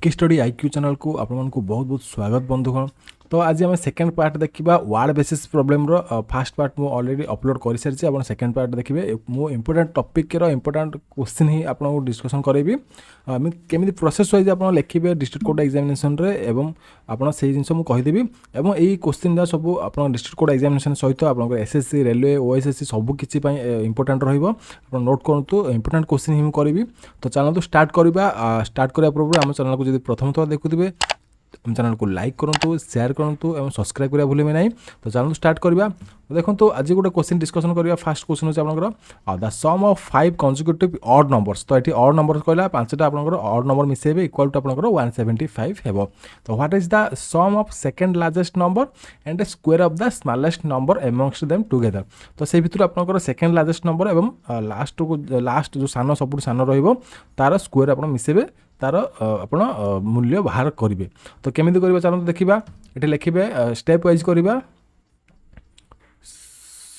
Lucky study IQ channel को आपण को बहुत बहुत स्वागत बंधुगण। तो आज आम सेकेंड पार्ट देखा word basis problem fast part मु ऑलरेडी अपलोड कर सारी आप सेकेंड पार्ट देखिए मु इंपोर्टेंट टॉपिक इंपोर्टेंट क्वेश्चन ही आपको डिस्कसन करेबी केमी प्रोसेस वाइज आप लिखे डिस्ट्रिक्ट कोर्ट एग्जामिनेशन आप जिन मुझे कहीदेवी और यही क्वेश्चन जहाँ सब आप डिस्ट्रिक्ट कोर्ट एग्जामिनेशन सहित आप एसएससी रेलवे ओएसएससी सबकि इंपोर्टेंट रोट करूँ इंपोर्टेंट क्वेश्चन ही मुझे करी। तो चैनल तो स्टार्ट करने पूर्व आम चैनल को जब प्रथम थर देखुए हम चैनल को लाइक करूँ शेयर करूँ और सब्सक्राइब करा भूलें ना। तो चैनल स्टार्ट करवा। देखो तो आज गोटे क्वेश्चन डिस्कसन करवा। फास्ट क्वेश्चन होची आपनकर the sum of 5 consecutive odd numbers. तो ये ऑड नंबर कहला पांचटा आपनकर ऑड नंबर मिसेबे इक्वल टू आपनकर 175 हेबो। तो what is the sum of second largest number and the square of the smallest number amongst them together. तो से भितर आपनकर सेकंड लार्जेस्ट नंबर एवं लास्ट जो सान सबुठ सान रहिबो तार स्क्वायर आपन मिसेबे तार आपण मूल्य बाहर करेंगे। तो केमी करवा चलते देखा ये लिखे स्टेप वाइज करवा।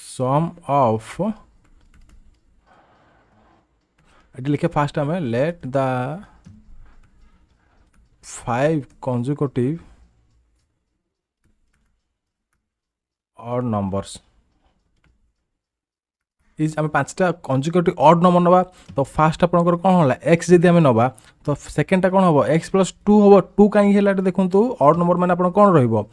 सम ऑफ ये लिखे फास्ट आम let the 5 consecutive odd numbers is आम 5टा कंसेक्यूटिव ऑड नंबर नवा। तो फास्ट आपंकर कौन होला एक्स जदि आम नवा तो सेकेंडटा कौन हम एक्स प्लस 2 हम 2 कहीं देखो ऑड नंबर मैंने आप कौन रपर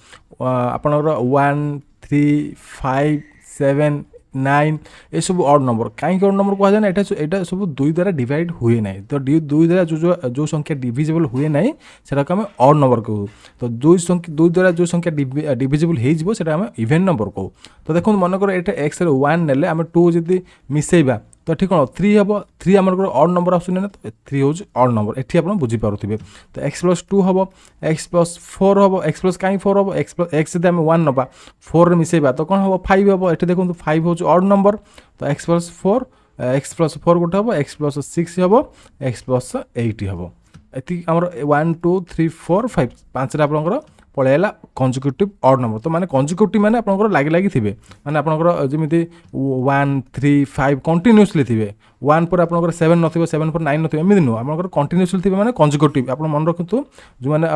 1 3 5 7 9 ये सब ऑड नंबर कहीं ऑड नंबर कहुए ना यहाँ सब 2 द्वारा डिवाइड हुए ना। तो 2 द्वारा जो संख्या डिविजिबल हुए ना से आम ऑड नंबर कहू। तो 2 द्वारा जो संख्या डिविजिबल हो इवेन नंबर कहू। तो देखो मनकर ये एक्स 1 नेले आम 2 जब मिसेबा तो ठीक कौन 3 हम 3 आम ऑड नंबर आसूँ ना। तो 3 हूँ ऑड नंबर ये आप बुझीपे। तो एक्स प्लस 2 हम एक्स प्लस 4 हम एक्स प्लस कहीं 4 हम एक्स जब आम 1 नवा 4 मिसेबा तो कौन हम 5 हम ये देखो 5 हूँ ऑड नंबर। तो एक्स प्लस 4 गोटे हम एक्स प्लस 6 हम एक्स प्लस 8 हम ये आम 1 2 3 4 5 5टा आपंकर पलैला कंसेक्यूटिव ऑड नंबर। तो माने कंसेक्यूटिव माने आपनकर लागी लागी थिबे माने आपनकर जेमिति 1 3 5 कंटिन्यूअसली थिबे 1 पर आपनकर 7 नथिबो 7 पर 9 नथिबो एमिति नो आपनकर कंटिन्यूअसली थिबे माने कंसेक्यूटिव। आपन मन रखतु जो माने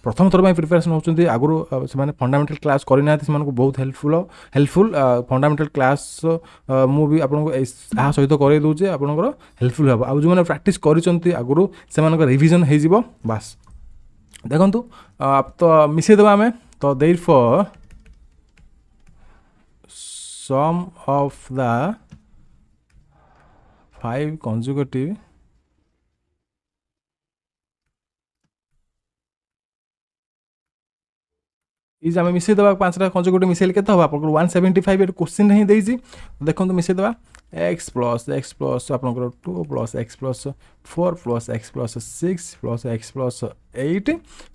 प्रथम थर में प्रिपरेशन होचंती आगुरु से माने फंडामेंटल क्लास करि नाथि से मानको बहुत हेल्पफुल फंडामेंटल क्लास मु भी आपनको आ सहित करै दउ जे आपनकर हेल्पफुल हबो। आ जो माने प्रैक्टिस करिसंती आगुरु से मानकर रिवीजन हे जिवो बस। देखो आप तो मिसेदेव आम। तो therefore sum of the 5 consecutive is आम मिसेदेवा 5टा कंसेक्यूटिव मिसेल के हम आप 175 क्वेश्चन ही देती। देखो मिसेदेवा एक्स प्लस आपंकर 2 plus x plus 4 plus x plus 6 plus x plus 8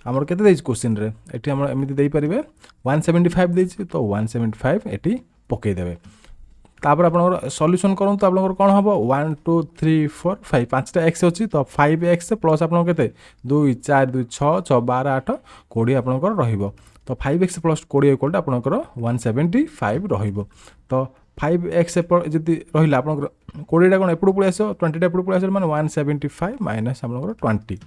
आमर के क्वेश्चन ये आम एमती देपर 175 देती। तो 175 ये पकईदे तापर आप सल्यूशन करूँ। तो आप कौन हम 1 2 3 4 5 5टा एक्स अच्छी। तो 5x प्लस आप 2 4 2 6 6 12 8 20 आपंकर रही। तो 5x प्लस 20 इक्वल आपंकर 175 रही। तो 5x जदि रहा आप 20टा कौन एपटू पलि आस 20टा एपटू पलि आस मैंने 175 माइनस आपंकर 20।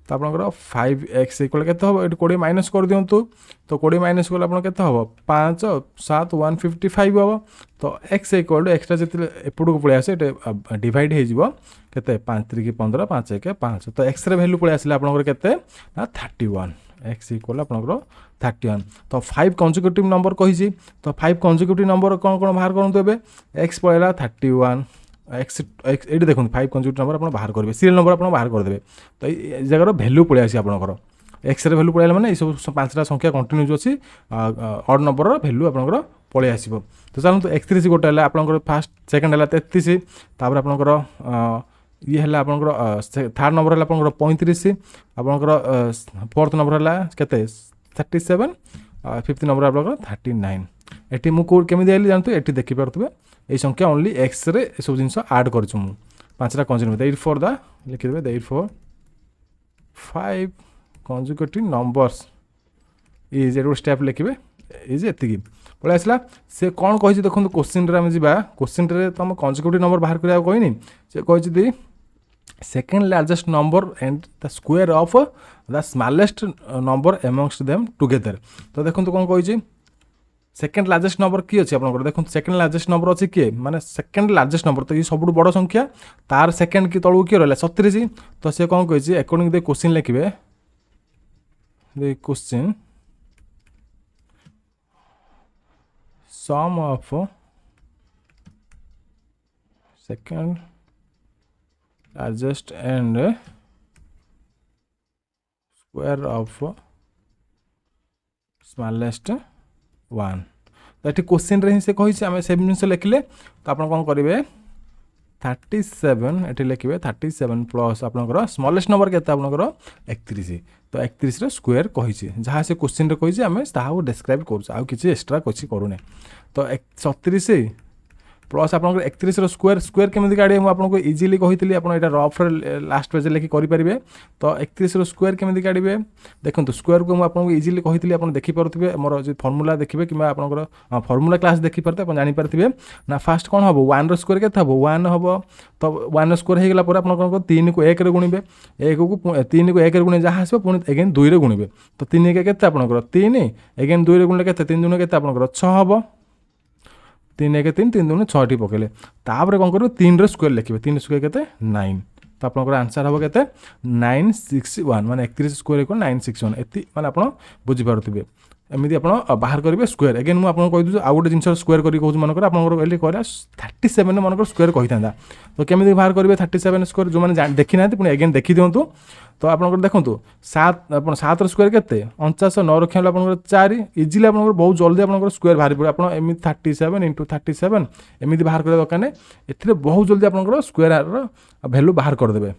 तो आपंकर 5x इक्वल के हम ये 20 माइनस कर दिंतु। तो 20 माइनस कले आप के हम 5 7 155 हम। तो x इक्वल एक्सट्रा जितने एपटू को पलि आसे डिवाइड हो के 5 3 15 5 1 5। तो x भैल्यू पलि आसले आपंकर के 31 x इक्वल आपंकर 31। तो 5 कंसेक्यूटिव नंबर कही। तो 5 कंसेक्यूटिव नंबर कौन कौन बाहर करूँ ए एक्स पलैला 31 एक्स ये देखो 5 कंसेक्यूटिव नंबर आप बाहर करेंगे सीरियल नंबर आप बाहर करदे। तो ये जगह भैल्यू पलि आसी आपंकर एक्स भैल्यू पलैला मैंने ये सब 5टा संख्या कंटिन्यूज अच्छी ऑड नंबर भैल्यू आपंकर पलि आस। तो चलते 31 गोटे है आपंकर फास्ट सेकेंड है 33 तापर आपंकर ये है आपंकर थर्ड नंबर है आपंकर 35 आपंकर फोर्थ नंबर है के 37 फिफ्थ नंबर आपंकर 39। ये मुझे केमी आइली जानते ये देखिपे ये संख्या ओनली एक्स रे सब जिन आड कर 5टा कंसेक्यूटिव देयरफॉर द लिखिदेवे therefore 5 consecutive numbers is a step लिखे इज एति पलि आसला। से कौन कही देखो क्वेश्चन आम जा क्वेश्चन तुम कंसेक्यूटिव नंबर बाहर करा कहनी से कही second largest number and the square of the smallest number amongst them together। तो देखो कौन कही सेकेंड लार्जेस्ट नंबर किए अच्छे आप देखो सेकेंड लार्जेस्ट नंबर अच्छे किए माने सेकेंड लार्जेस्ट नंबर तो ये सब बड़ संख्या तार सेकेंड की तलू किए रहा 37 तो सी कौन कही अकॉर्डिंग द क्वेश्चन लिखे the question sum of second largest and square of smallest one. तो ये क्वेश्चन रे से कही आम से जिन लिखिले तो आप कौन करेंगे 37 ये लिखे 37 प्लस आपंकर स्मॉलेस्ट नंबर के आपंकर 31 तो 31 स्क्वायर कही जहाँ से क्वेश्चन रे कही आम डिस्क्राइब कर एक्सट्रा किसी करूने तो 37 प्लस आप 31 स्क्वायर स्क्वायर केमी काढ़े मुझे आपको इजिली कही आप रफ लास्ट पेज लिखि करेंगे तो 31 स्क्वायर केमी काढ़े देखो स्क्वायर को मुझे इजिली कही आप देखिपे मोर जो फर्मूला देखिए कि आपंकर फर्मूला क्लास देखिपारे आप जानीपारे ना फास्ट कौन हम 1 स्क्वायर के 1 हम तो 1 स्क्वायर हो गला आप 3 को 1 गुणिबे 1 को 3 को 1 गुणे जहाँ आसो पुणी एगेन 2 रे गुणिबे तो 3 के केते आपंकर 3 एगेन 2 रे गुणिले केते 3 दुणे केते आपंकर 6 हम 3 1 3 3 दुणे 6 पकेले तापर कौन करेंगे 3 स्क्वायर लिखे 3 स्क्वायर के 9 तो आप आंसर हम के 961 माने 31 स्क्वायर को 961 एति माने आप बुझीपारे एमती आप बाहर करेंगे स्क्वायर एगेन मुझे आपको कही आउ गोटे जिन स्क्वायर कर मनकर आप 37 मनकर स्क्वायर कही था तो केमी बाहर करेंगे 37 स्क्वायर जो मैंने देखी ना पुणी एगेन देखी दिंतु तो आप देखो 7 स्क्वायर के 49 9 रखा आप 4 इजिली आप बहुत जल्दी आप स्क्वायर बाहर पड़े आप 37 इंटू 37 एमती बाहर करने दरकार नहीं ए बहुत जल्दी आप स्क्वायर भैल्यू बाहर करदे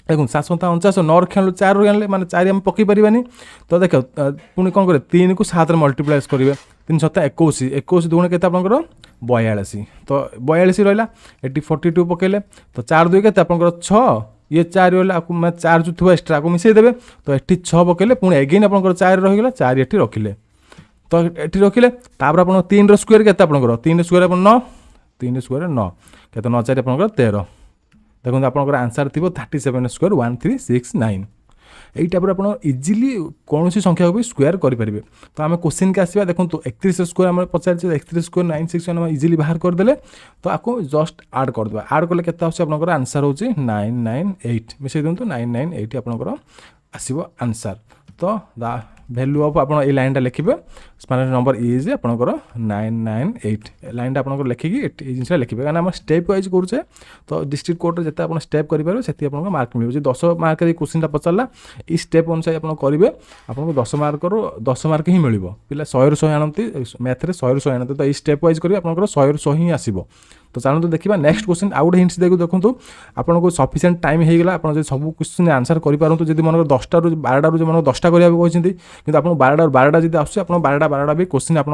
देखो 7 9 रखा 4 रु मैंने 4 आम पकई पारानी तो देख पुणी कौन करें 3 को 7 मल्टीप्लाइज करेंगे 3 7 21 21 दुणे के 42 तो 42 रहा ये 42 पकेले तो 4 2 के 6 ये 4 रहा 4 जो थोड़ा एक्सट्रा को मिसेदेवे तो ये 6 पकेले पुणी एगेन आप 4 रहीगला 4 ये रखिले तो ये रखिले आप 3 स्क्वायर के 3 स्क्वायर 9 3 स्क्वायर 9 के 9 4 आप 13 देखो आपंकर आंसर थी 37 स्क्वायर 1369 यहीटा पर आप इजिली कौन सी संख्या को भी स्क्वायर करेंगे तो आम क्वेश्चन के आसवा देखो 31 स्क्वायर आम पचार 31 स्क्वायर 961 आम इजिली बाहर करदे तो आपको जस्ट आड करदे आड कले के आंसर हूँ 998 मिसे दिखाँ 998 आपंकर आसो आंसर तो भैल्यू ऑफ आप लाइन लिखे स्मॉलेस्ट नंबर इज आपंकर 998 लाइन आपंकर लिखिकी जिन लिखे क्या स्टेप वाइज करुचे तो डिस्ट्रिक्ट कोर्ट में जिते आप स्टेप करेंगे से मार्क मिले 10 मार्क क्वेश्चन पचारा ये स्टेप अनुसार आप करेंगे आपको 10 मार्क 10 मार्क ही मिले पिला 100 रू 100 आनती मैथ 100 रू 100 आनती तो ये स्टेप वाइज करेंगे आप 100 रू 100 ही आसो तो चलते देखा नेक्स्ट क्वेश्चन आउ गए हिंट्स देखो आपको सफिशिएंट टाइम होगा आप सब क्वेश्चन आंसर करूँ जब मन 10टा रू 12टा रू जो 10टा करते कि आप 12टा 12टा जब आस 12टा भी क्वेश्चन आप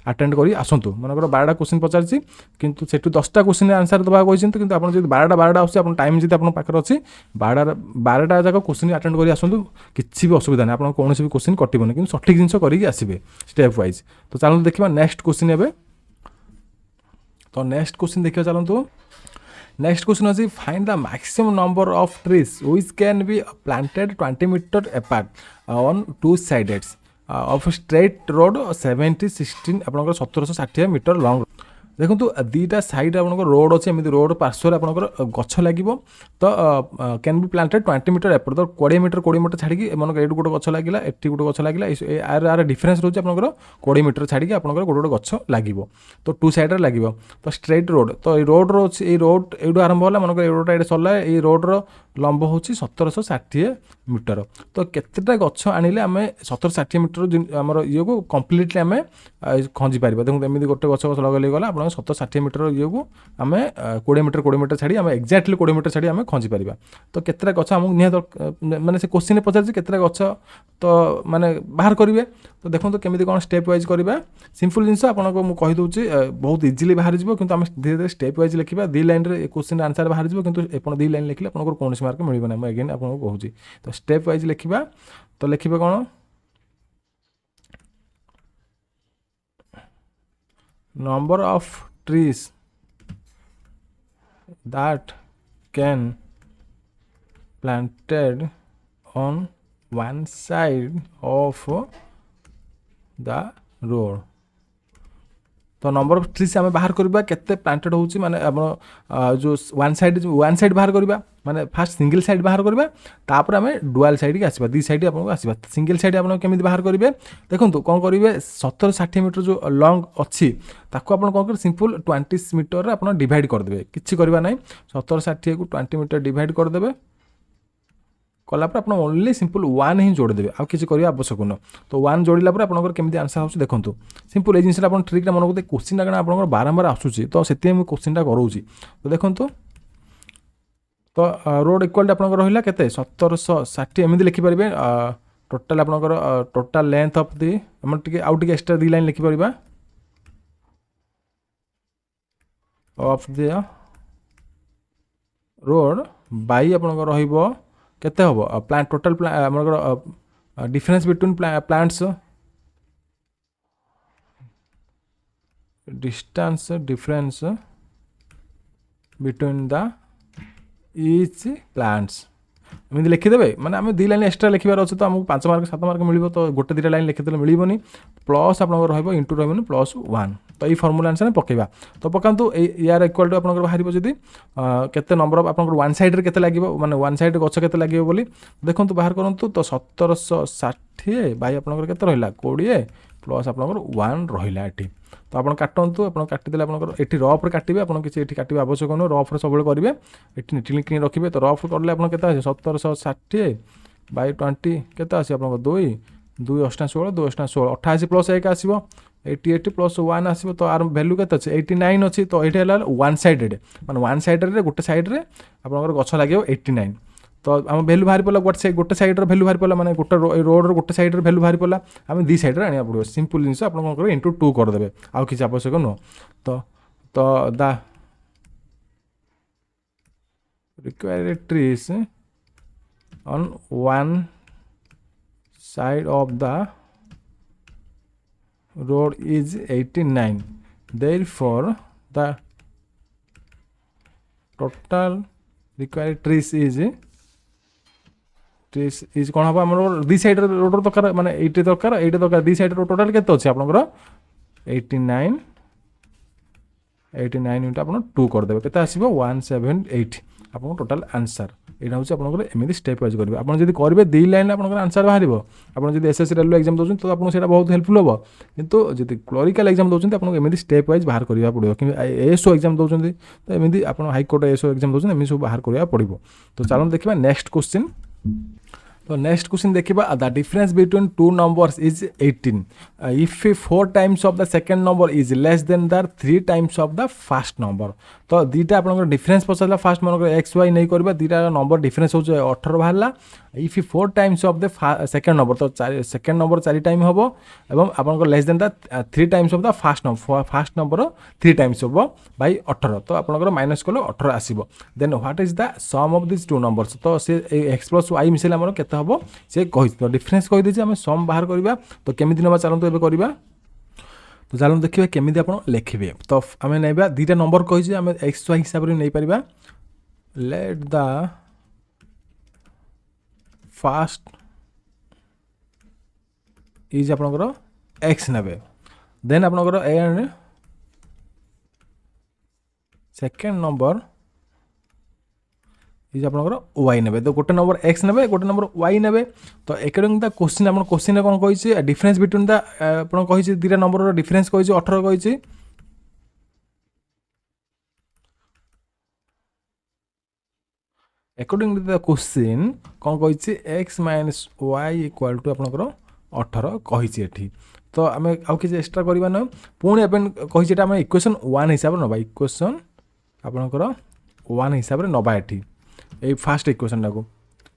अटेंड कर आसतु मनकर 12टा क्वेश्चन पचार किंतु से 10टा क्वेश्चन आंसर देवा कहते कि आप 12टा आस टाइम जब आप पाखे अच्छी 12टा जाक क्वेश्चन अटेंड कर आसतु किसी भी असुविधा नहीं आप कौन भी क्वेश्चन कटोनी कि सठिक जिन करके आसवे स्टेप वाइज तो चलते देखा नेक्स्ट क्वेश्चन एवं तो नेक्स्ट क्वेश्चन देखिए चलते नेक्स्ट क्वेश्चन अच्छी find the maximum number of trees which can be planted 20 metre apart on two sides of straight road 16 आप 1760 मीटर लॉन्ग देखो दीटा साइड आप रोड अच्छे एमती रोड पार्श्वर आप गछ लगे तो कैन बी प्लांटेड 20 मीटर एपट तो 20 मीटर छाड़ी मन ये गोटे गछ लगे ये गोटे गछ लगे यार डिफरेन्स रोचे आप 20 मीटर छाड़ी आप गोटे गोटे गछ लगे तो टू साइड लगे तो स्ट्रेट रोड तो ये रोड रोड ये आरंभ है मन रोड ये सरला ये रोड्र लंब हूँ 1760 मीटर तो केतेटा गछ आनिले आम 1760 मीटर आमर ये को कम्प्लीटली आम खंजी पार देखो एमती गोटे गछ लगे गला आप 1760 मीटर ये को आम 20 मीटर छाड़ी आम एक्जाक्टली 20 मीटर छाड़ी आम खंजी पार तो केतेटा गछ आमको निहत माने से क्वेश्चन पचार केतेटा गछ तो माने बाहर करेंगे तो देखो तो केमी कौन स्टेप वाइज करवा सिंपल जिन आपको मुझे कहीदे बहुत इजिली बाहर जो कि आम धीरे धीरे स्टेप वाइज लिखा 2 लाइन क्वेश्चन आंसर बाहर जो कि 2 लाइन लिखले आपको कौन मार्क मिलना मुझे अगेन आपको कहूँ तो स्टेप वाइज लिखा तो लिखे कौन number of trees that can planted on one side of the road। तो नंबर ऑफ ट्रीज आम बाहर करवा केते प्लांटेड होची माने आपण जो वन साइड बाहर करवा माने फास्ट सिंगल साइड बाहर करवा तापर आम डुआल साइड की आसबा दी साइड आपको आसबा सिंगल साइड आपन केमिति बाहर करिवे देखंतु कोन करिवे 70-60 मीटर जो लॉन्ग अछि ताको आपन कोन कर सिंपल 20 मीटर रे आपन डिवाइड कर देबे किछि करबा नै 70-60 को 20 मीटर डिवाइड कर देबे कलापर आप ओनली सिंपल 1 ही जोड़ देबे आ किछि करिया आवश्यक न तो 1 जोड़िला पर आपनकर केमिति आंसर आउछ देखंतु सिंपल ए जिंसटा आपन ट्रिक रे मन को क्वेश्चन ला आपनकर बारंबार आसुची तो सेते हम क्वेश्चन टा करूची तो देखंतु तो रोड इक्वल आपनकर रहिला केते 1760 एमिति लिखि परिबे टोटल आपनकर टोटल लेंथ ऑफ दी हम टिके आउट टिके एक्स्ट्रा दी लाइन लिखि परिबा ऑफ द रोड बाई आपनकर रहिबो केते हबो प्लांट टोटल हमर difference between plants distance difference between the each plants एमती लिखिदेवे माने आम दी लाइन एक्सट्रा लिखार अच्छे तो आमको 5 मार्क 7 मार्क मिल तो गोटे 2टा लाइन लिखिदे मिलबनी प्लस आप इंटू रही +1 तो ये फर्मुला अनुसार पकेबा तो पकातु यार इक्वल टू आप बाहर जदि केते नंबर ऑफ आप वन साइड रे केते लागिबो माने वन साइड गछ केते लागिबो बोली देखंतु बाहर करंतु तो 1760 बाई आपनकर केते रहिला 20 प्लस आपनकर 1 रहिला एठी तो आप काटतु आप काटिदेले आपनकर एठी रफ रे काटिबे आपन किछि एठी काटिबा आवश्यक न रफ रे सबले करिवे एठी निटिल क्लीन रखिबे तो रफ करले आपन केते आसे 1760 बाई 20 केते आसे आपनकर 2 2 8 16 2 8 16 88 प्लस 1 आसीबो 88 प्लस 1 आसीबो तो आर वैल्यू केते अछि 89 अछि तो एठी हला वन साइडेड माने वन साइड रे गोटे साइड रे आपनकर गछ लागियो 89 तो आम वैल्यू बाहर पड़ा गोटे साइड वैल्यू बाहर पड़ा माने गोटे रोड रो गोटे साइड वैल्यू बाहर पड़ा आम दी साइड आने पड़ो सिंपल जिन आप इंटू 2 करदे आउ किसी आवश्यक नुह तो तो the required trees on one side of the road is 89 therefore the total required trees is कौन हम आम दी साइड रोड दरकार माने 80 दरकार 80 दरकार दी साइड टोटाल केते अछि आपनकर 89 इंटू आपन 2 कर देबे केते आसीबो 178 आपन टोटल आंसर एटा होछि आपनकर एमिति स्टेप वाइज करबे आपन जदि करबे दी लाइन आपनकर आंसर बाहरिबो आपन जदि एसएससी रेलवे एग्जाम दोछन तो आपन सेटा बहुत हेल्पफुल होबो किंतु जदि क्लरिकल एग्जाम दोछन आपन एमिति स्टेप वाइज बाहर करिया पड़िबो कि एएसओ एग्जाम दोछन तो एमिति आपन हाई कोर्ट एएसओ एग्जाम दोछन एमिति सब बाहर करिया पड़िबो तो चलो देखिबा नेक्स्ट क्वेश्चन तो नेक्स्ट क्वेश्चन देखिबा the difference between two numbers is 18 if 4 times of the second number is less than the 3 times of the first number तो दीटा आपनकर डिफरेंस पछला फर्स्ट मनकर एक्स वाई नै करबा दीटा नंबर डिफरेंस हो 18 बाहरला if 4 times of the second number तो सेकंड नंबर 4 टाइम होबो एवं आपनकर less than the 3 times of the first number 3 times होबो बाय 18 तो आपनकर माइनस कलो 18 आसीबो then what is the sum of this two numbers तो से x + y मिसेला हमर केते होबो से कहि तो डिफरेंस कहि दै जे हम सम बाहर करबा तो केमिति नबा चलंतु एबे करबा तो चलो देखिए केमिति आपण लिखिबे तो आमे नैबा दीटा नंबर कहि जे आमे x y हिसाब रे नै परिबा लेट द फर्स्ट इज आपनकर x नेबे देन आपनकर एंड सेकंड नंबर इज आपनकर y नेबे तो गोटे नंबर x नेबे गोटे नंबर y नेबे तो अकॉर्डिंग द क्वेश्चन आपन क्वेश्चन रे कोन कहि छै डिफरेंस बिटवीन द आपन कहि छै दीटा नंबर रो डिफरेंस कहि छै 18 कहि छै अकॉर्डिंग टू द क्वेश्चन कोन कहि छै x - y = आपनकर 18 कहि छै एठी तो हमें आउ कि एक्स्ट्रा करबा न पुणी अपन कहि छै हम इक्वेशन 1 हिसाब रे नबा इक्वेशन आपनकर 1 हिसाब रे नबा एठी ए फर्स्ट इक्वेशन टाको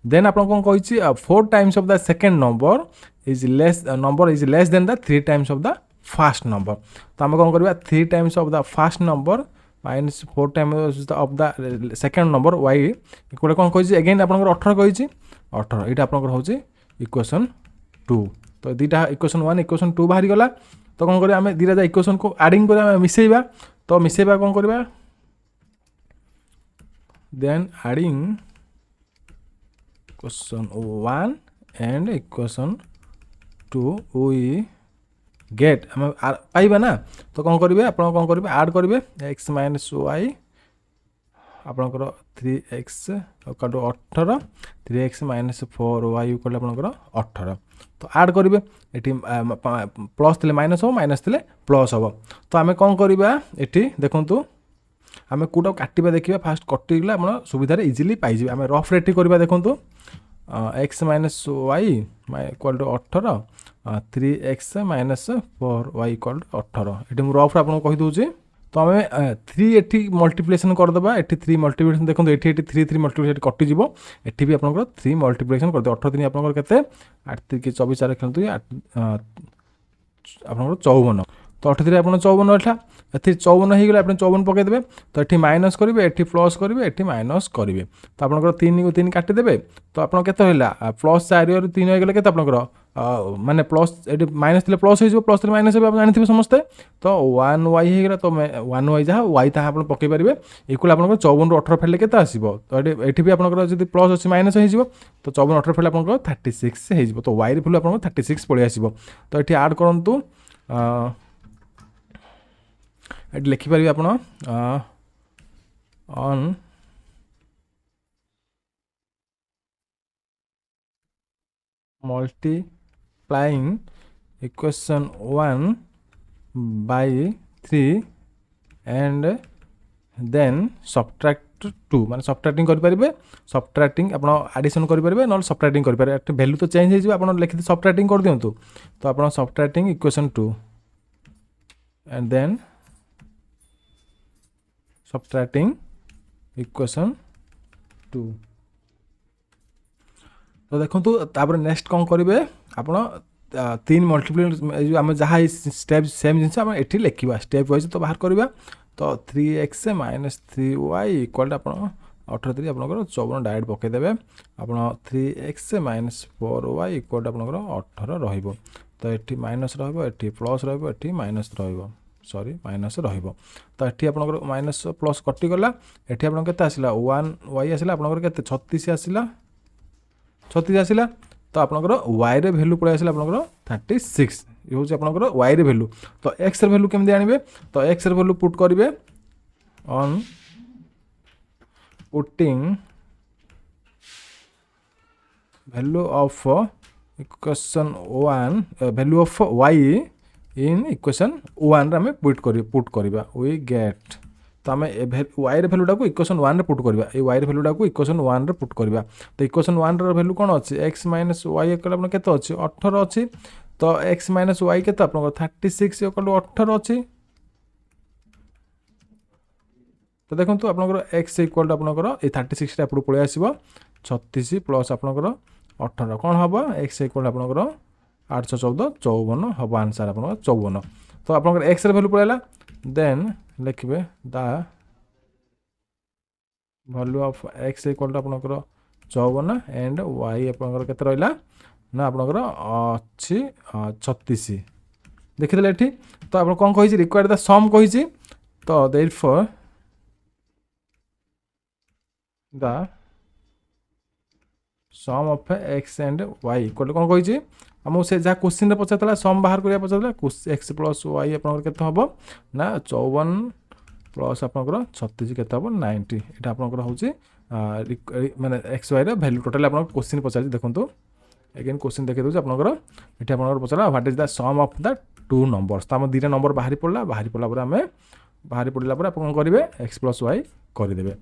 देन आपन कोन कहि छी 4 times of the second number is less than the 3 times of the first number तो हम कोन करबा 3 times of the first number minus 4 times of the second number y equal कोन कहि छी अगेन आपन 18 कहि छी 18 एटा आपन हो छी इक्वेशन 2 तो दीटा इक्वेशन 1 इक्वेशन 2 बाहरी गला तो कोन करिया हमें दीटा इक्वेशन को एडिंग करिया हमें मिसेइबा तो मिसेइबा कोन करबा then adding equation 1 and equation 2 we get आम पाइबा ना। तो कौन करेंगे आप ऐड करेंगे एक्स माइनस वाई आपणकर 3x = 18 3x माइनस 4y = आपणकर 18 तो ऐड करेंगे ये प्लस थे माइनस हम माइनस थे प्लस हम। तो आम कौन करवा ये देखु आम कौटा काटा देखा फास्ट कटिगला आप सुविधार इजिली पाइबे। आम रफ रेट करवा देखु x minus Y = 18 3x minus 4y = 18 ये मुझे रफ आपको कहीदे। तो आम 3 एटी मल्टीप्लिकेशन करदे ये 3 मल्टीप्लिकेशन देखो ये 3 3 मल्टीप्लिकेशन कटिज ये भी आप 3 मल्टीप्लिकेशन करदे 18 3 आपके 8 3 24 4 खेलते आप 54 तो 18 आप 54 एटा ये 54 हो गला आप 54 पकईदे। तो ये माइनस करेंगे ये प्लस करेंगे ये माइनस करेंगे तो आप 3 को 3 काटिदेवे तो आप प्लस 4 3 हो गला के माने प्लस ये माइनस थे प्लस हो प्लस थे माइनस आप जानते समस्ते। तो 1 y होगा तो 1 y जहाँ y ता आप पकई पारे इक्वल आप 54 ରୁ 18 फेले के आसो। तो ये भी आप प्लस अच्छे माइनस हो तो 54 18 फेले आप 36 हो तो y भैल्यू आप 36 पलि आस। तो ये आड करूँ ये लिखिपारे आप on multiplying equation 1 by 3 and then subtract 2 माने subtracting करेंगे subtracting आप addition करेंगे ना subtracting करेंगे वैल्यू तो चेंज हो आप लिखिए subtracting कर दिंतु। तो आप subtracting equation 2 and then subtracting equation 2 तो देखो तापर नेक्स्ट कौन करेंगे आप 3 मल्टीप्लिकेशन आम जहाँ स्टेप सेम जिन आम ये लिखा स्टेप वाइज तो बाहर करवा। तो 3x माइनस 3y = आप 18 3 आप 54 डायरेक्ट पकईदे आप 3x माइनस 4y = आप 18 रही। तो ये माइनस रही प्लस रही माइनस सॉरी माइनस रही। तो ये आप माइनस प्लस कटिगला ये आप आसला 1y आसला आप 36 आसला 36 आसला। तो आपनकर y रे वैल्यू पड़े आसला आपनकर 36 ये हूँ आपनकर y रे वैल्यू। तो x रे वैल्यू केमती आनिबे तो x रे वैल्यू पुट करेंगे on putting value of equation 1 value of y in equation 1 रे हमें पुट करवा वी गेट। तो आम y रे वैल्यूटा को इक्वेशन 1 रे पुट करवा ये y रे वैल्यूटा को इक्वेशन 1 रे पुट करवा। तो इक्वेशन 1 रे वैल्यू कौन अच्छी x माइनस वाई आप केते अच्छी 18 अच्छी। तो x माइनस वाई के 36 18 अच्छी। तो देखो आप x इक्वल आपंकर ये 36 एपटू पलि आस 36 प्लस आपंकर 18 कौन हम x इक्वल आपंकर 814 54 हम आंसर आप 54। तो आपंकर x रे वैल्यू पड़ेगा देन लिखे the value of x equal आपंकर 54 एंड y आपंकर केते रहिला ना आपंकर अच्छी 36 देखिदे ये। तो आप कौन कही रिक्वायर द सम कही। तो therefore the sum of x and y equal कौन कही आम से जहाँ क्वेश्चन पचार सम बाहर करा पचार x प्लस वाई आपंकर हम ना 54 प्लस आपंकर 36 के हम 90 यहाँ आपंकर हूँ माने एक्स वाई वैल्यू टोटाल आप क्वेश्चन पचार देखो एगेन क्वेश्चन देखिए दूसरे आपंकर ये आप पचारा what is the sum of the two numbers. तो आम 2टा नंबर बाहरी पड़ा आम बाहरी पड़ा आप कौन करेंगे एक्स प्लस वाई करदे।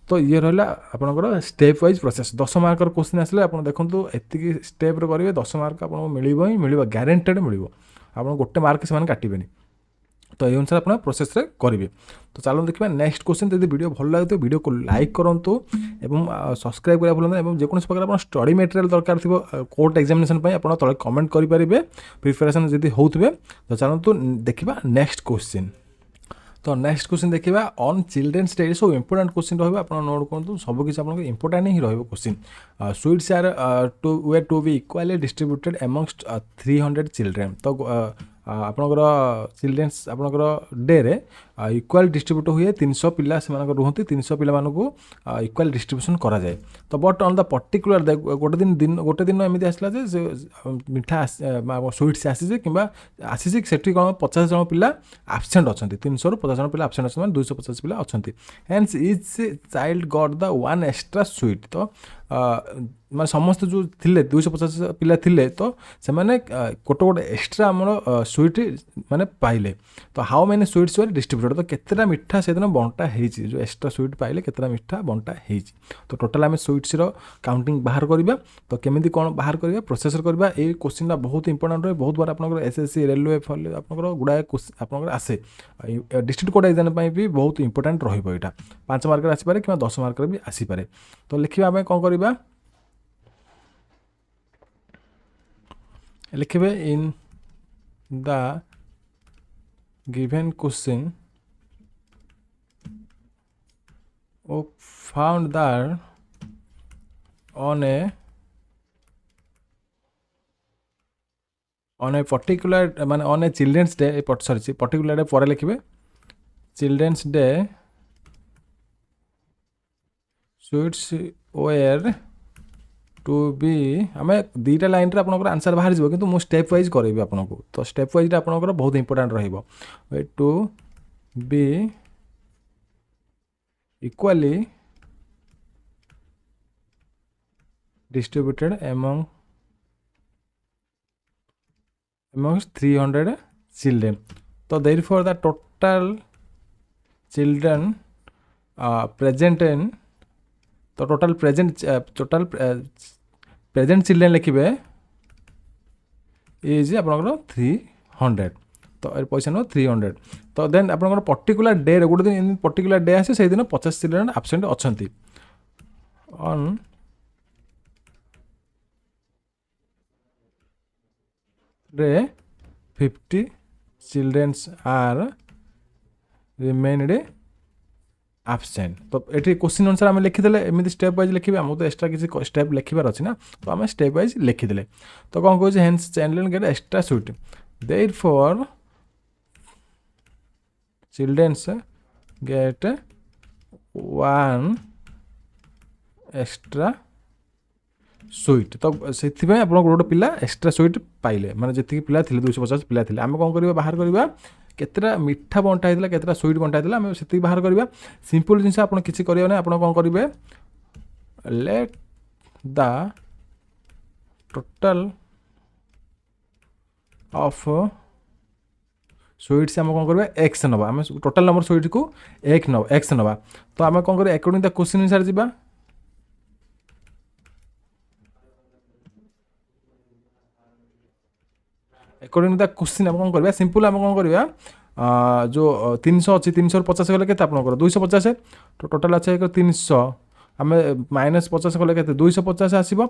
तो ये रहा आपंकर step wise process 10 marker question आसले आप देखो एति स्टेप करेंगे 10 मार्क आपको मिल ही मिल ग्यारंटेड मिल आप गोटे मार्क से काटेनि। तो ये अनुसार आप प्रोसेस करेंगे। तो चलो देखिए नेक्स्ट क्वेश्चन यदि वीडियो भल लगे तो वीडियो को लाइक करूँ और सब्सक्राइब करा भूल एवं जेकोसी प्रकार आप स्टडी मटेरियल दरकार थी कोर्ट एग्जामिनेशन आप तले कमेंट करेंगे प्रिपरेशन जब होते। तो चलते देखा नेक्स्ट क्वेश्चन। तो नेक्स्ट क्वेश्चन देखा ऑन चिल्ड्रेन्स डे सब इंपोर्टेंट क्वेश्चन रहा आप नोट करूँ सबकि आप इंपोर्टेंट ही रहा question. Sweets are to be equally distributed amongst 300 children. तो ଆପଣଙ୍କର ଚିଲड्रेन्स ଆପଣଙ୍କର डे रे इक्वाल डिस्ट्रीब्यूट हुए 300 पिला से रुहति 300 पिला मानकु इक्वाल डिस्ट्रीब्यूशन करा जाए तो बट ऑन द पर्टिकुलर गोटे दिन एमती आसला जे मिठा स्वीट से आसी कि आसी सेठी कौन 50 जन पिला आबसेंट अच्छा 300 रु 50 जन पिला आबसेंट अच्छा 250 पिला अच्छा hence each child got the one extra sweet तो माने समस्त जो थिले 250 पिला थिले तो से माने कोटे गोटे एक्स्ट्रा आमर स्वीट माने पाइले तो how many sweets were distributed तो केतेटा मिठा से दिन बंटा हेची जो एक्स्ट्रा स्वीट पाइले केतेटा मिठा बंटा हेची तो टोटल आम स्वीट्स रो काउंटिंग बाहर करबा तो केमिति कोन बाहर करबा प्रोसेसर करबा ए क्वेश्चन बहुत इंपोर्टेंट रहे बहुत बार आपनकर एसएससी रेलवे फॉलो आपनकर गुडा आपनकर आसे डिस्ट्रिक्ट कोड एग्जाम पई भी बहुत इंपोर्टेंट रहइबो एटा 5 मार्क आसी पारे कि 10 मार्क भी आसी पारे तो लिखिबा आमे कोन करबा लिखिबे in the given question found that on a particular माने on a children's day sorry particular day पर लिखिबे children's day sweets were to be आम दुईटा लाइन रे आपनकर आंसर बाहर जाव किंतु मु स्टेप वाइज करेबी आपनको तो स्टेप वाइज आपनकर बहुत इंपोर्टेंट रहिबो to be equally distributed among 300 children तो therefore the total children present in तो टोटल प्रेजेंट चिल्ड्रेन लिखे इज आप 300 तो पैसा नो 300 तो देन आप पर्टिकुलर डे गोटे दिन पर्टिकुलर डे आसे से दिन 50 चिल्ड्रेन आबसेंट अच्छा ऑन रे 50 चिल्ड्रेन्स आर रिमेन्ड आबसेंट तो ये क्वेश्चन अनुसार आम लिखिदे एमती स्टेप वाइज लिखे आमको तो एक्सट्रा किसी स्टेप लिखार अच्छी ना तो आम स्टेप वाइज लिखिदे तो कौन कहे hence children get extra sweet therefore childrens get one extra sweet तो से आप गोटे पिला एक्स्ट्रा स्वीट पाइले माने जी पिला 250 पिला आम कौन करवा बाहर करवा केतरा मिठा बंटा होता केतरा स्वीट बंटा होता आम से बाहर करवा सिंपल जिनस आप किसी करें आप कौन करेंगे let the total of sweets आम कौन करवा एक्स नवा आम टोटल नंबर स्वीट को एक्स नवा तो आम कौन करवा अकॉर्डिंग द क्वेश्चन अनुसार जावा अकॉर्डिंग टू द क्वेश्चन आप कौन करवा सिंपल आम कौन करवा जो 300 अच्छी 350 कले के 250 तो टोटाल अच्छे 300 आम माइनस 50 कले के 250 आसो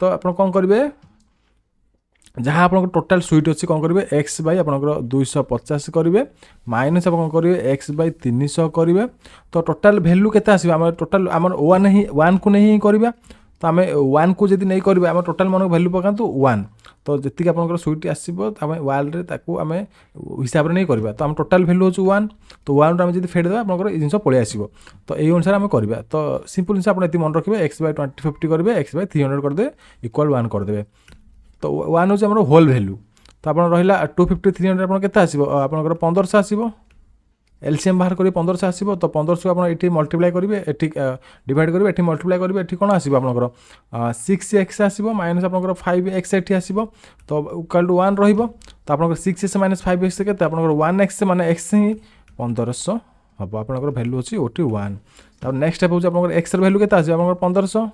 तो आप कौन करेंगे जहाँ आप टोटाल स्वीट अच्छी कौन करेंगे एक्स बै आप 250 करेंगे माइनस आप कौन करेंगे एक्स बै 300 करेंगे तो टोटाल वैल्यू के आम टोटाल आम वन को नहीं करवा तो आम वन को जब नहीं करेंगे आम टोटाल मन वैल्यू पकातु 1 तो जी आप स्वीट आसो आम वाल आम हिसाब से नहीं करवा तो आम टोटाल वैल्यू हो 1 तो 1 आम जब फेड देवा आप जिन पलि आसो तो यही अनुसार आम करवा तो सिंपल जिन आप मन रखिए एक्स बै 2050 करेंगे एक्स बै 300 करदे इक्वल 1 करदे तो 1 हूँ आम होल वैल्यू तो आप रहा 250 300 आप आसो आप 1500 आसो एलसीएम बाहर करेंगे 1500 आसो तो 1500 आप ये मल्टीप्लाई करेंगे ये डिवाइड करेंगे ये मल्टीप्लाई करेंगे ये कौन आसो आप 6x आसो माइनस आप 5x ये आसो तो इक्वल टू 1 रही तो आप 6x माइनस 5x के 1x माने x ही 1500 हम आप वैल्यू अच्छी ओटी 1 तो नेक्स्ट स्टेप हो एक्स वैल्यू के 1500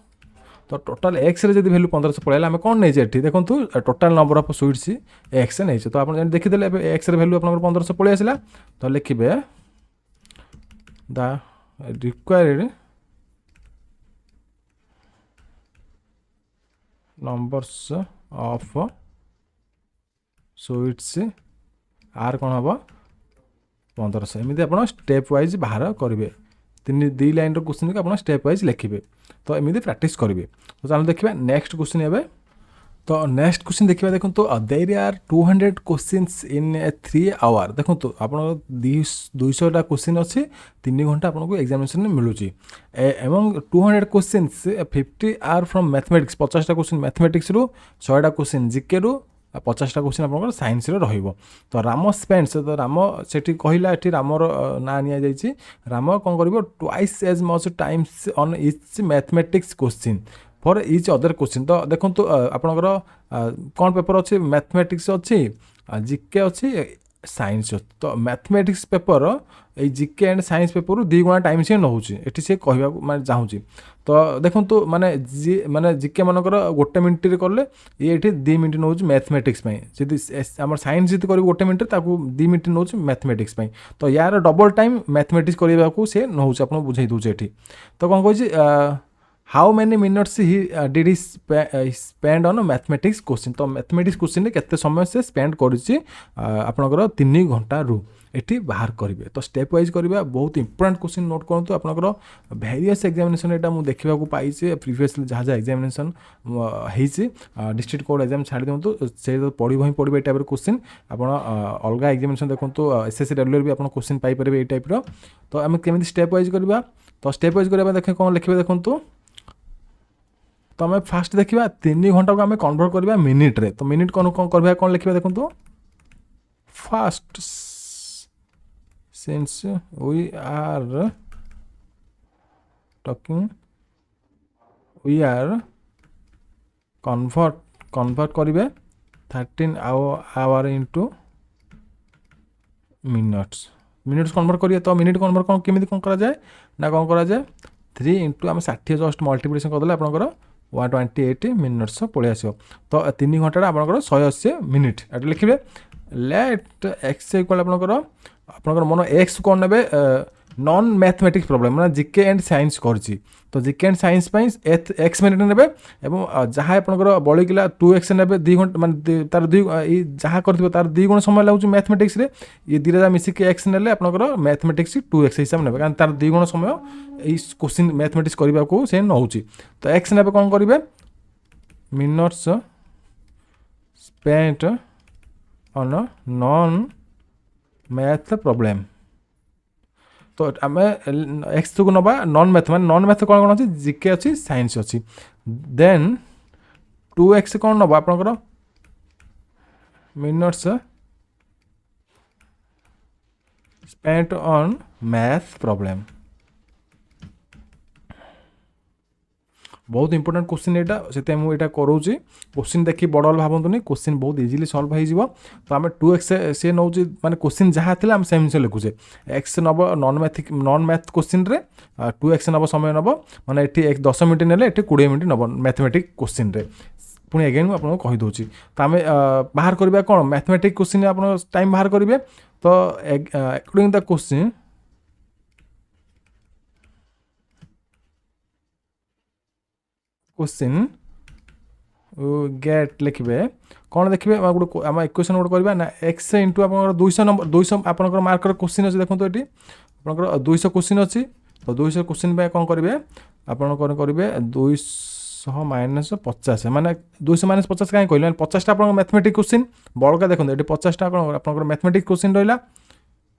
तो टोटाल एक्स रे जब वैल्यू 1500 पड़ेगा आम कौन नहीं देखो total number of sweets x नहीं तो आप देखीदे एक्स वैल्यू आप 1500 पलि आसला तो लिखे the required numbers of sweets are कौन हम 1500 एमती आप स्टेप वाइज बाहर करेंगे 2 लाइन क्वेश्चन को आप स्टेप वाइज लिखे तो एमती प्रैक्टिस करेंगे तो चलो देखिए नेक्स्ट क्वेश्चन ए तो नेक्स्ट क्वेश्चन देखिए देखो तो there are 200 questions in 3 hour देखो तो आप 200टा क्वेश्चन अच्छे 3 घंटा आपको एग्जामिनेशन मिलूँ एवं 200 क्वेश्चंस 50 आर फ्रॉम मैथमेटिक्स 50टा क्वेश्चन मैथमेटिक्स रु 100टा क्वेश्चन जीके रु 50टा क्वेश्चन आप साइंस रहिबो तो राम स्पेंड्स तो राम से कहला ये रामर ना निया जाइए राम कौन कर twice as much times on each mathematics question for each other question तो देखो तो आपणकर कौन पेपर अच्छे मैथमेटिक्स अच्छी जीके अच्छी साइंस अच्छी तो मैथमेटिक्स पेपर ये जीके एंड साइंस पेपर 2 गुणा टाइम से नौचे ये से कहवा मैं चाहूँगी तो देखो तो माने जीके मानकर 1 मिनट कले ये 2 मिनट नौ मैथमेटिक्स जी आम साइंस जी कर 1 मिनट 2 मिनट नौ मैथमेटिक्स तो यार डबल टाइम मैथमेटिक्स करने को सी नौ आप बुझे दूचे तो कौन कह how many minutes he did he spend on mathematics question तो मैथमेटिक्स क्वेश्चन केते समय से स्पेंड करिछि आपनकर 3 घंटा रु एठी बाहर करेंगे तो स्टेप वाइज करवा बहुत इंपोर्टेंट क्वेश्चन नोट करूँ आपनकर वेरियस एग्जामिनेशन एटा मु देखा पाई प्रीवियसली जहाँ जहाँ एग्जामिनेशन होती डिस्ट्रिक्ट कोड एग्जाम छाड़ दिखाँ से पढ़ ही पढ़े टाइप क्वेश्चन आप अलग एग्जामिनेशन देखो एसएससी रेलवे भी आप क्वेश्चन पाइपर ये टाइप तो आम केमी स्टेप वाइज करवा तो स्टेप वाइज करवा देखें कौन लिखे देखो तो आम फास्ट देखा 3 घंटा को आम कन्वर्ट करवा मिनिट रे तो मिनिट कौन कौन करवा कौन लिखा देखो तो first since we are talking we are convert करेंगे 13 आवर इंटू मिनट्स कन्वर्ट करिए तो मिनिट कन्वर्ट कौन केमी कौन करा जाए ना कौन करा जाए 3 इंटू आम 60 जस्ट मल्टीप्लिकेशन करदे आपंकर 128 मिनिट्स पलि आस तो 3 घंटा आपंकर 180 मिनिट एट लिखे लेट एक्स इक्वल आपंकर मन एक्स कौन ने नॉन मैथमेटिक्स प्रॉब्लम मैंने जीके एंड साइंस करछि तो GK and science x minute ने जहाँ आपंकर बड़ीगला 2x ने 2 घंटा मानते तार 2 जहाँ कर तार 2 गुण समय लगुच मैथमेटिक्स रे ये दुटा मिसिक एक्स ने आपंकर मैथमेटिक्स 2x हिसाब ने कारण तार 2 गुण समय ये क्वेश्चन मैथमेटिक्स करने को से नौची तो एक्स ने कौन करेंगे minutes spent on non math problem तो आम एक्स को नवा नॉन मैथ मान नॉन मैथ कौन कौन अच्छी जीके अच्छी साइंस अच्छी देन 2x कौन नवा आपंकर minutes spent on math problem बहुत इंपोर्टेंट क्वेश्चन यहाँ से मुझे करोची क्वेश्चन देखी बड़ भावतुनि क्वेश्चन बहुत इजिली सॉल्व हो तो आम 2x से नौ माने क्वेश्चन जहाँ थी आम सेम जिन लिखुचे एक्स नब नॉन मैथ क्वेश्चन रे 2x नब समय नब माने ये 10 मिनट ने 20 मिनट नब मैथमेटिक्स क्वेश्चन रे पुणी एगेन मुझे आपको कहीदे तो आम बाहर करवा कौन मैथमेटिक्स क्वेश्चन आप टाइम बाहर करेंगे तो अकॉर्डिंग द क्वेश्चन गेट लिखे कौन देखिए गोटे आम इक्वेशन गोटे करवा ना एक्स इंटू आप 200 नंबर 200 आप मार्कर क्वेश्चन अच्छे देखो ये आप 200 क्वेश्चन अच्छी तो 200 क्वेश्चन कौन करेंगे आप करेंगे 200 माइनस 50 माने 200 माइनस 50 कहीं कहले 50टा आप मैथमेटिक्स क्वेश्चन बड़का देखो ये 50टा आप मैथमेटिक्स क्वेश्चन रहा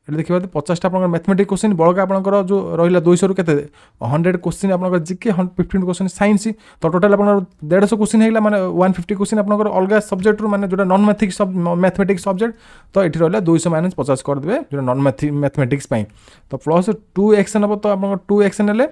ये देखिए 50टा आप मैथमेटिक्स क्वेश्चन बड़का आपंकर जो रहा 200 रु 100 क्वेश्चन आप जीके 15 क्वेश्चन साइंस तो टोटाल आप 150 क्वेश्चन है मैंने 150 क्वेश्चन आपंकर अलग सब्जेक्ट मैंने जो नॉन मैथमेटिक्स सब्जेक्ट तो ये रहा 200 माइनस 50 करदे जो नॉन मैथमेटिक्स तो प्लस 2x नब तो आप 2x ने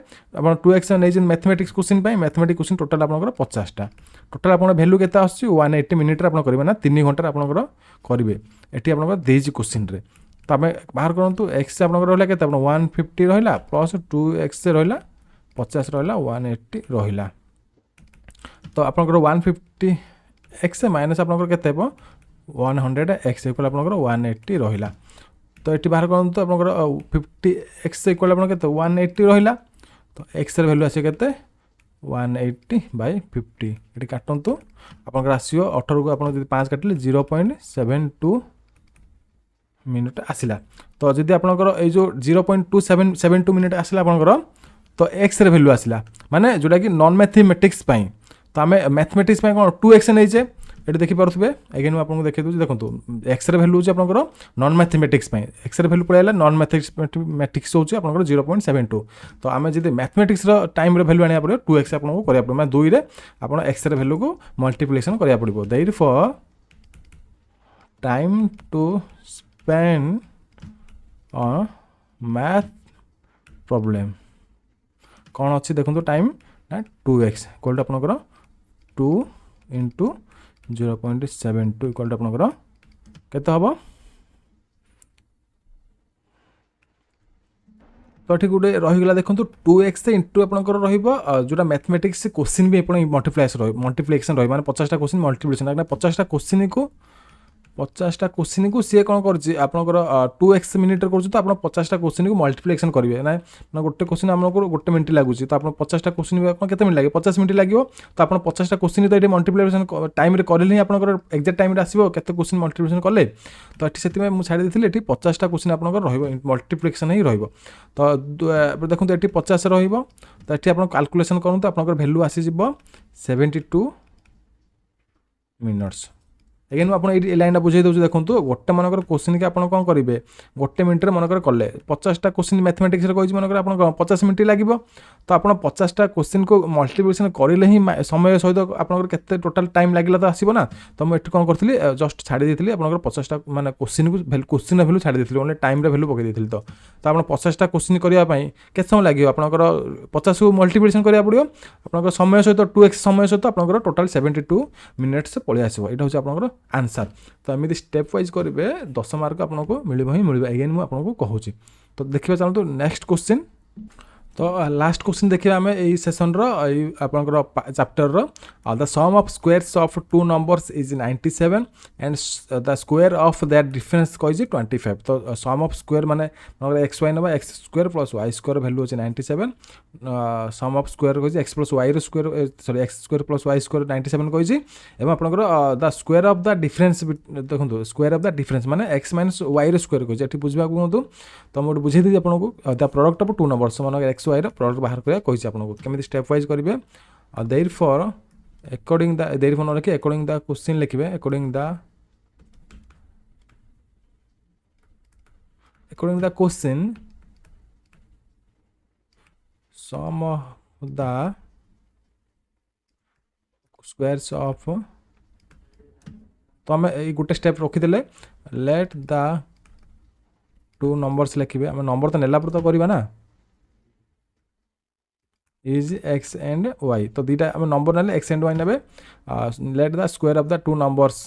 2x नहीं mathematics question mathematics question total आपंकर 50टा टोटाल आप भैल्यू के 180 मिनिट आप करेंगे ना 3 घंटा आपंकर करेंगे ये आप देजी क्वेश्चन रे तो आम बाहर करूँ एक्स आप रहा के 150 रहा प्लस 2x रहा 50 रहा 180 रहा तो आपंकर 150 एक्स माइनस आपंकर के 100 एक्स इक्वल आपंकर 180 रहा तो ये बाहर करूँ आपंकर 50 एक्स इक्वल आप 180 रहा तो एक्स भैल्यू आस के 180/50 ये काटतु आपंकर आसो 18 को आप 5 काटिले 0.72 मिनिट आसला तो जदि आपंकर जो 0.272 मिनिट आसला आपंकर तो एक्स भैल्यू आसला माने जोटा कि नॉन मैथमेटिक्स तो आम मैथमेटिक्स कौन 2x नहीं ये देखिपे अगेन मुझे देखी दूसरी देखो एक्स भैल्यू हूँ आपंकर नॉन मैथमेटिक्स एक्स भैल्यू पड़े नॉन मैथमेटिक्स हूँ आप 0.72 तो आम जी मैथमेटिक्स टाइम भैल्यू आने पड़े 2x आपको करा पड़े मैं 2 आप एक्स भैल्यू को मल्टीप्लिकेशन करा पड़ो therefore time to spend on math problem कौन अच्छी देखो टाइम ना 2x इक्वल टू आपंकर 2 इंटू 0.72 इक्वल टू आपंकर केते हम तो ठीक गोटे रहीगला देखो 2x इंटू आपंकर रोटा मैथमेटिक्स क्वेश्चन भी मल्टीप्लिकेशन रही माने 50टा क्वेश्चन मल्टीप्लिकेशन 50टा क्वेश्चन को 50टा क्वेश्चन को सी कौन कर 2x मिनिट कर तो आप 50टा क्वेश्चन को मल्टीप्लिकेशन करेंगे ना गोटे क्वेश्चन आपको गोटे मिनट लगुच तो आप 50टा क्वेश्चन भी आपको केते मिनट लगे 50 मिनट लगे तो आप 50टा क्वेश्चन तो ये मल्टीप्लिकेशन टाइम करें आप एक्जाक्ट टाइम आसो केते क्वेश्चन मल्टीप्लिकेशन कले तो ये से मुझे छाड़ी देती ये 50टा क्वेश्चन आप मल्टीप्लिकेशन ही रही तो देखो ये 50 रही तो ये आप कैलकुलेशन करूँ तो आप भैल्यू आसीज 72 मिनट्स एगेन मुझे लाइन बुझे दूसरी देखो गोटे मनकर क्वेश्चन के आप कौन करेंगे गोटे मिनट मनकर कले 50टा क्वेश्चन मैथमेटिक्स कही मनकर आप 50 मिनट लगे तो आप 50टा क्वेश्चन को मल्टीप्लिकेशन करें ही समय सहित आपते टोटाल टाइम लगे तो आसो ना तो मुझे कौन करी जस्ट छाड़ी देती आप 50टा मानते क्वेश्चन को क्वेश्चन भैल्यू छाड़ी देती ओनली टाइम भैल्यू पकई देती तो आप 50टा क्वेश्चन करने के समय लगे आपंकर 50 को मल्टीप्लिकेशन करा पड़ो आप समय सहित 2x समय सहित आप टोटाल 72 मिनट्स पलि आसो यहाँ हूँ आप आंसर तो एमती स्टेप वाइज करेंगे 10 मार्क आपको मिल ही मिल एगेन मुझे कहूँ तो देखिए चलते नेक्स्ट क्वेश्चन तो लास्ट क्वेश्चन देखिए आम यही सेसन रपर chapter the sum of squares of two numbers is 97 and the square of that difference कही 25 तो सम ऑफ स्क्वायर माने एक्स वाई ना X square plus Y square value अच्छे 97 सम ऑफ स्क्वायर कही X plus Y square sorry X square plus Y square 97 कही आपंकर the square of the difference देखो square of the difference माने X minus Y square कही ये बुझा कहूँ तो मुझे बुझे दी आपको the product of two numbers मान एक्स वाई प्रोडक्ट बाहर करा कही आपको केमी स्टेप वाइज करेंगे therefore according the therefore लिखे अकॉर्डिंग द क्वेश्चन लिखे according the question sum of the squares of तो आम गोटे स्टेप रखीदे लेट द टू नंबर्स लिखे आम नंबर तो नेला पर तो करवा ना इज एक्स एंड वाई तो दीटा आम नंबर ना एक्स एंड वाई ने let the square of the two numbers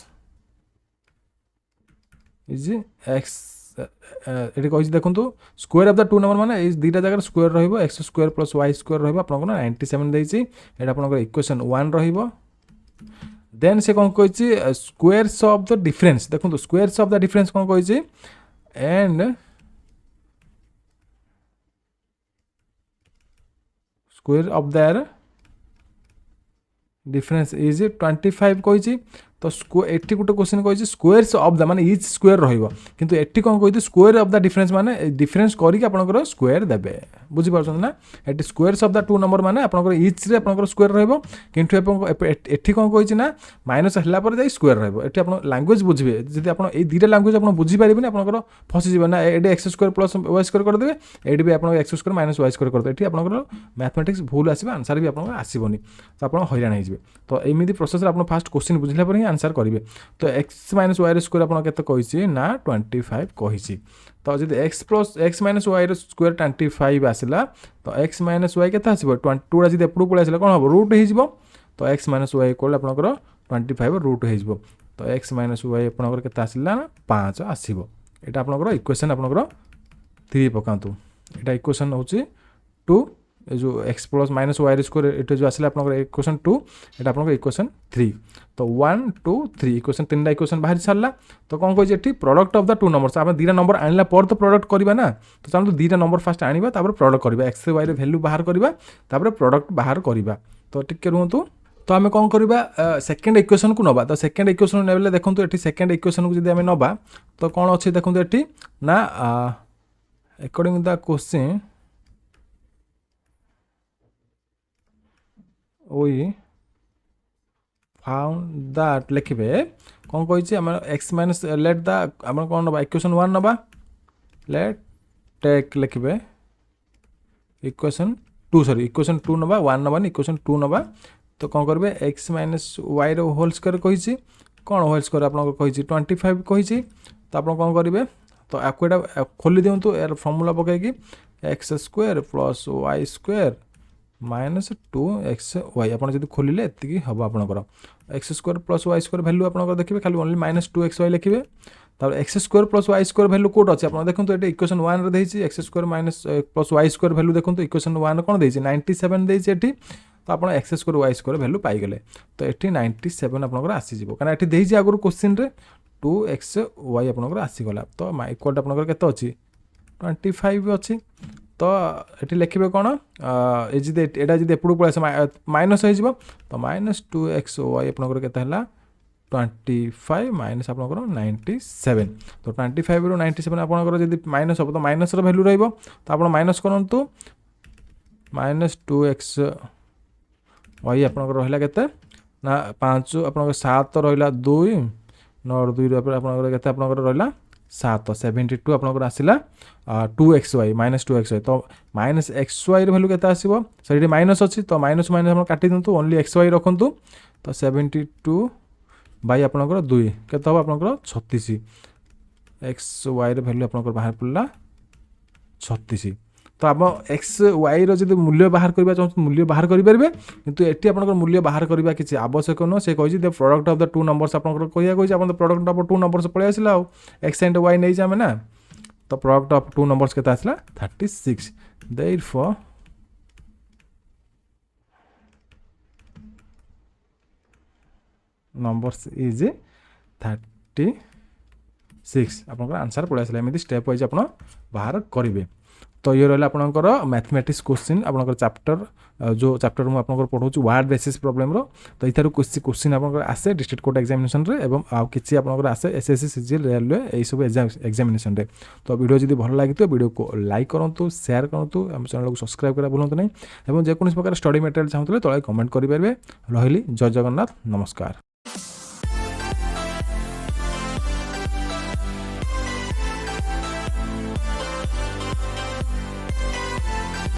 is x ये कही देखो square of the two number माने दीटा जगह स्क्वायर रही x square plus Y square रही आपको 97 देती ये आपंकर इक्वेशन 1 रही देन से कौन कही स्क्वायर्स ऑफ द डिफरेंस देखो स्क्वायर्स ऑफ द डिफरेंस कौन कही and square of their difference is 25 कही तो एटी गोटे क्वेश्चन कही स्क्वायर्स ऑफ द माने इच स्क्वायर रहिबो किंतु एटी कौन कही स्क्वायर ऑफ द डिफरेंस माने डिफरेंस करी आपनकर स्क्वायर देबे बुझी पारछन ना eighty squares of the two number माने आपनकर इच रे आपनकर स्क्वायर रहिबो किंतु एटी कौन कही ना माइनस हला पर जाई स्क्वायर रहिबो एटी आपन लैंग्वेज बुझिबे जदि आपन ए दीटा लैंग्वेज आपन बुझी पारिबेनी आपनकर फसी जिबे ना एडी x square plus Y square कर देबे एडी भी आपन x square minus Y square कर देबे एटी आपनकर मैथमेटिक्स भूल आसीबे आंसर भी आपन आसीबोनी तो आपन हैरान हो जिबे तो एमिदी प्रोसेस रे आपन फास्ट क्वेश्चन बुझिला पर ही आंसर करिवे तो एक्स माइनस वाई स्क्वायर आपन केते कहिछि ना 25 कहिछि तो जदि x plus x minus Y square 25 आसला तो एक्स माइनस वाई केते आसीबो 22 जदि एपडू पळे आसला कोन हो रूट हे जिवो तो एक्स माइनस वाई इक्वल आपनकर 25 रूट हे जिवो तो एक्स माइनस वाई आपनकर केते आसला ना 5 आसीबो एटा आपनकर इक्वेशन आपनकर 3 पकांतु एटा इक्वेशन होछि 2 जो x plus minus Y square ये जो आसला आपनकर इक्वेशन 2 एटा आपनकर इक्वेशन 3 तो 1 2 3 इक्वेशन 3टा इक्वेशन बाहर सारला तो कौन कही एठी product of the two numbers आप दीटा नंबर आनला पर तो प्रोडक्ट करबा ना तो चलो दीटा नंबर फास्ट आनिबा तापर प्रोडक्ट करबा एक्स वाई रे वैल्यू बाहर करबा तापर प्रोडक्ट बाहर करबा तो टिके रहंतु तो आम कौन करवा सेकेंड इक्वेशन को नवा तो सेकेंड इक्वेशन ने देखो ये सेकेंड इक्वेशन को जब आम नवा तो कौन अच्छे देखो ये ना according the question we found that लिखिबे कौन कही आम एक्स माइनस लेट द आम कौन ना इक्वेशन 1 नवा लेट टेक लिखिबे इक्वेशन 2 सॉरी इक्वेशन 2 नवा 1 नवानी इक्वेशन 2 नवा तो कौन करेंगे x minus y whole square कही कौन होल स्क्वायर आपको कही 25 कही तो आप कौन करेंगे तो आपको यहाँ खोली दिंतु यार फर्मूला पकईकि X square plus Y square minus 2xy आप खोलिले एति हम आपंकर X square plus Y square value आप देखिए खाली ओनली माइनस 2xy लिखिए तापर X square plus Y square value कौट अच्छे आप देखो ये इक्वेशन 1 रे देछि X square minus plus Y square value देखो इक्वेशन 1 कौन देछि 97 देछि एठी तो आप X square Y square value पाइगले तो ये 97 आपंकर आसीज कहीं ये देछि आगुरी क्वेश्चन रे 2xy आपंकर आसीगला तो इक्वाल आपंकर केते अछि 25 अच्छी तो ये लिखे कौन यहाँ जी एपड़ पड़े माइनस हो तो माइनस 2xy आपंकर के 25 माइनस आपंकर 97 तो 25 रू 97 आपंकर जब माइनस हम तो माइनस भैल्यू रही तो आप माइनस करूँ माइनस 2xy आपंकर रहा के ना 5 आप 7 रहा 2 9 2 आपंकर रहा 7 72 आपंकर आसला 2xy माइनस 2xy तो माइनस xy भैल्यू के आसो सर माइनस अच्छी तो माइनस माइनस आप काटी दिंतु ओनली xy रखु तो 72 बाई आपंकर 2 के हम आपंकर 36 xy भैल्यू आपंकर बाहर पड़ा 36 तो आप एक्स वाई रही मूल्य बाहर करवा चाहते मूल्य बाहर करेंगे किंतु ये आप मूल्य बाहर करवा किसी आवश्यक नुह से कही the product of the two numbers आप कही प्रोडक्ट ऑफ टू नंबर्स पलि आसला एक्स एंड वाई नहीं आम ना तो प्रोडक्ट ऑफ टू नंबर्स के आसला 36 देयरफॉर नंबर्स इज 36 आपंकर आंसर पलि आसला एमती स्टेप वाइज आप बाहर करेंगे तो ये रहा आपंकर मैथमेटिक्स क्वेश्चन आपंकर चैप्टर जो चैप्टर मुझे आपंकर पढ़ाऊँ वार्ड बेसिस प्रॉब्लम तो यार क्वेश्चन आपंकर आसे डिस्ट्रिक्ट कोर्ट एग्जामिनेशन रे एवं आउ किसी आपंकर आसे एसएससी सीजीएल रेलवे यही सब एग्जामिनेशन रे तो वीडियो जब भल लगी वीडियो को लाइक करूँ शेयर करूँ आम चैनल को सब्सक्राइब करा भूलु नहीं और जेकोसी प्रकार स्टडी मटेरियल चाहते तले कमेंट करेंगे रही जय जगन्नाथ नमस्कार।